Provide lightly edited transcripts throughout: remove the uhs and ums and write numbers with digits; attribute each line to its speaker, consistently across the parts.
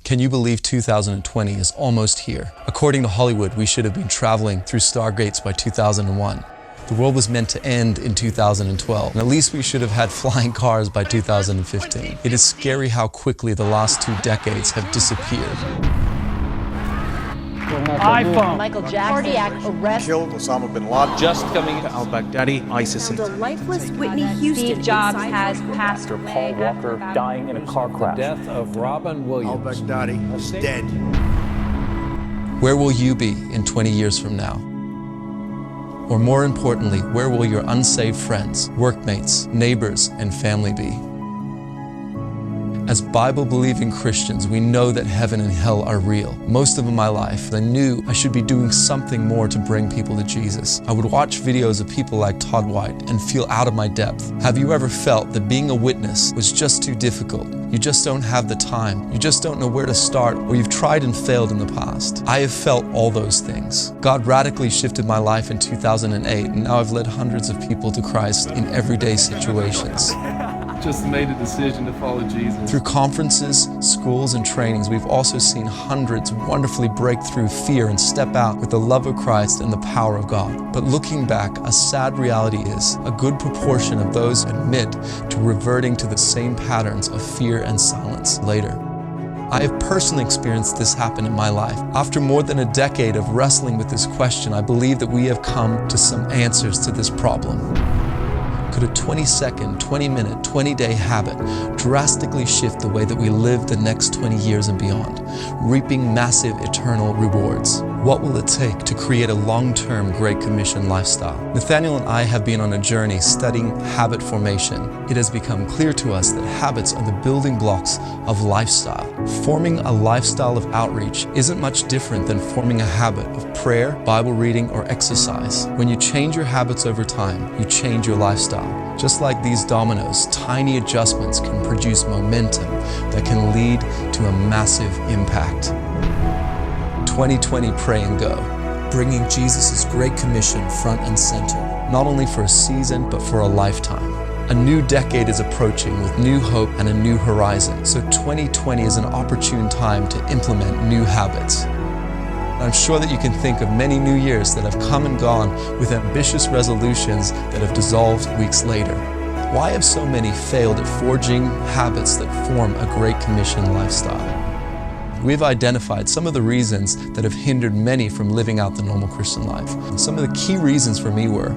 Speaker 1: Can you believe 2020 is almost here? According to Hollywood, we should have been traveling through stargates by 2001. The world was meant to end in 2012, and at least we should have had flying cars by 2015. It is scary how quickly the last 2 decades have disappeared.
Speaker 2: iPhone.
Speaker 3: Michael Jackson. Cardiac arrest.
Speaker 4: Killed Osama bin Laden.
Speaker 5: Just coming to al-Baghdadi, ISIS.
Speaker 6: The lifeless Whitney Houston.
Speaker 3: Steve Jobs has passed away.
Speaker 2: Paul Walker dying in a car crash.
Speaker 7: The death of Robin Williams.
Speaker 4: Al-Baghdadi is dead.
Speaker 1: Where will you be in 20 years from now? Or more importantly, where will your unsaved friends, workmates, neighbors, and family be? As Bible-believing Christians, we know that heaven and hell are real. Most of my life, I knew I should be doing something more to bring people to Jesus. I would watch videos of people like Todd White and feel out of my depth. Have you ever felt that being a witness was just too difficult? You just don't have the time. You just don't know where to start, or you've tried and failed in the past. I have felt all those things. God radically shifted my life in 2008, and now I've led hundreds of people to Christ in everyday situations.
Speaker 8: Just made a decision to follow Jesus.
Speaker 1: Through conferences, schools, and trainings, we've also seen hundreds wonderfully break through fear and step out with the love of Christ and the power of God. But looking back, a sad reality is a good proportion of those admit to reverting to the same patterns of fear and silence later. I have personally experienced this happen in my life. After more than a decade of wrestling with this question, I believe that we have come to some answers to this problem. Could a 20-second, 20-minute, 20-day habit drastically shift the way that we live the next 20 years and beyond, reaping massive eternal rewards? What will it take to create a long-term Great Commission lifestyle? Nathaniel and I have been on a journey studying habit formation. It has become clear to us that habits are the building blocks of lifestyle. Forming a lifestyle of outreach isn't much different than forming a habit of prayer, Bible reading, or exercise. When you change your habits over time, you change your lifestyle. Just like these dominoes, tiny adjustments can produce momentum that can lead to a massive impact. 2020 Pray and Go, bringing Jesus' Great Commission front and center, not only for a season, but for a lifetime. A new decade is approaching with new hope and a new horizon, so 2020 is an opportune time to implement new habits. I'm sure that you can think of many new years that have come and gone with ambitious resolutions that have dissolved weeks later. Why have so many failed at forging habits that form a Great Commission lifestyle? We've identified some of the reasons that have hindered many from living out the normal Christian life. Some of the key reasons for me were,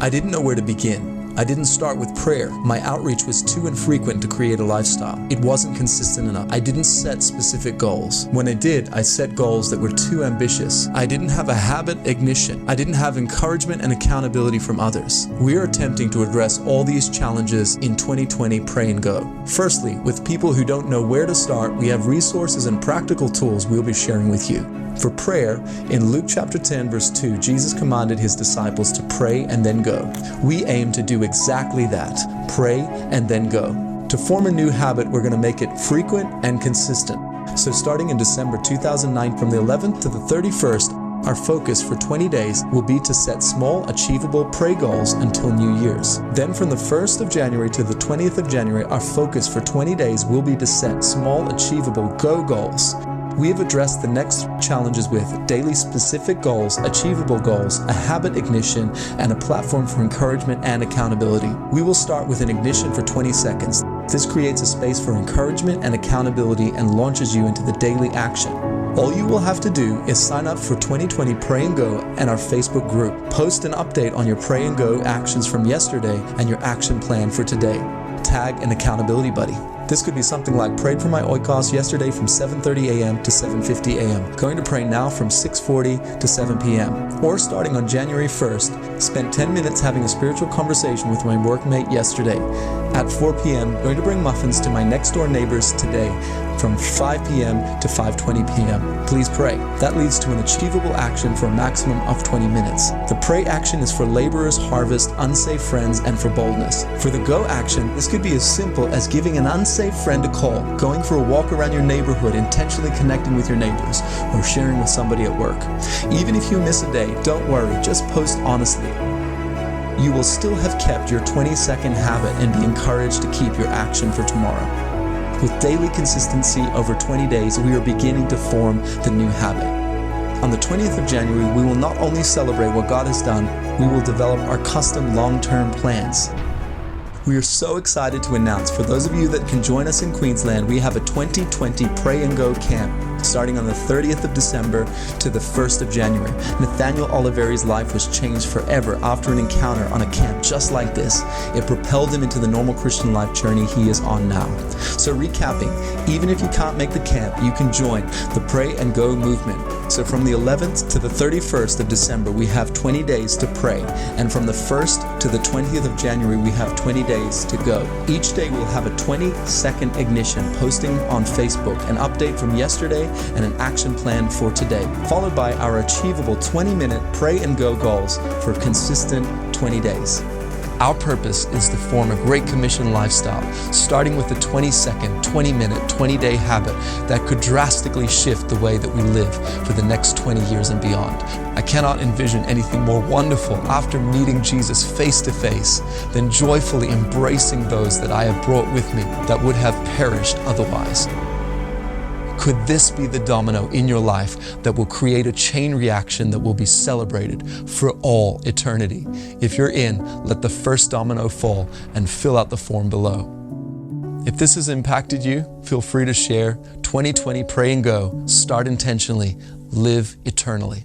Speaker 1: I didn't know where to begin. I didn't start with prayer. My outreach was too infrequent to create a lifestyle. It wasn't consistent enough. I didn't set specific goals. When I did, I set goals that were too ambitious. I didn't have a habit ignition. I didn't have encouragement and accountability from others. We are attempting to address all these challenges in 2020 Pray and Go. Firstly, with people who don't know where to start, we have resources and practical tools we'll be sharing with you. For prayer, in Luke chapter 10, verse 2, Jesus commanded his disciples to pray and then go. We aim to do exactly that, pray and then go. To form a new habit, we're going to make it frequent and consistent. So starting in December 2009, from the 11th to the 31st, our focus for 20 days will be to set small, achievable pray goals until New Year's. Then from the 1st of January to the 20th of January, our focus for 20 days will be to set small, achievable go goals. We have addressed the next challenges with daily specific goals, achievable goals, a habit ignition, and a platform for encouragement and accountability. We will start with an ignition for 20 seconds. This creates a space for encouragement and accountability and launches you into the daily action. All you will have to do is sign up for 2020 Pray and Go and our Facebook group. Post an update on your Pray and Go actions from yesterday and your action plan for today. Tag an accountability buddy. This could be something like prayed for my oikos yesterday from 7:30 a.m. to 7:50 a.m. Going to pray now from 6:40 to 7 p.m. Or starting on January 1st, spent 10 minutes having a spiritual conversation with my workmate yesterday. At 4 p.m., going to bring muffins to my next door neighbors today from 5 p.m. to 5:20 p.m. Please pray. That leads to an achievable action for a maximum of 20 minutes. The pray action is for laborers, harvest, unsafe friends, and for boldness. For the go action, this could be as simple as giving an unsafe friend a call, going for a walk around your neighborhood, intentionally connecting with your neighbors, or sharing with somebody at work. Even if you miss a day, don't worry, just post honestly. You will still have kept your 20-second habit and be encouraged to keep your action for tomorrow. With daily consistency over 20 days, we are beginning to form the new habit. On the 20th of January, we will not only celebrate what God has done, we will develop our custom long-term plans. We are so excited to announce, for those of you that can join us in Queensland, we have a 2020 Pray and Go camp starting on the 30th of December to the 1st of January. Nathaniel Oliveri's life was changed forever after an encounter on a camp just like this. It propelled him into the normal Christian life journey he is on now. So recapping, even if you can't make the camp, you can join the Pray and Go movement. So from the 11th to the 31st of December, we have 20 days to pray. And from the 1st to the 20th of January, we have 20 days to go. Each day we'll have a 20-second ignition, posting on Facebook an update from yesterday and an action plan for today, followed by our achievable 20-minute Pray and Go goals for consistent 20 days. Our purpose is to form a Great Commission lifestyle, starting with a 20-second, 20-minute, 20-day habit that could drastically shift the way that we live for the next 20 years and beyond. I cannot envision anything more wonderful after meeting Jesus face to face than joyfully embracing those that I have brought with me that would have perished otherwise. Could this be the domino in your life that will create a chain reaction that will be celebrated for all eternity? If you're in, let the first domino fall and fill out the form below. If this has impacted you, feel free to share. 2020 Pray and Go. Start intentionally. Live eternally.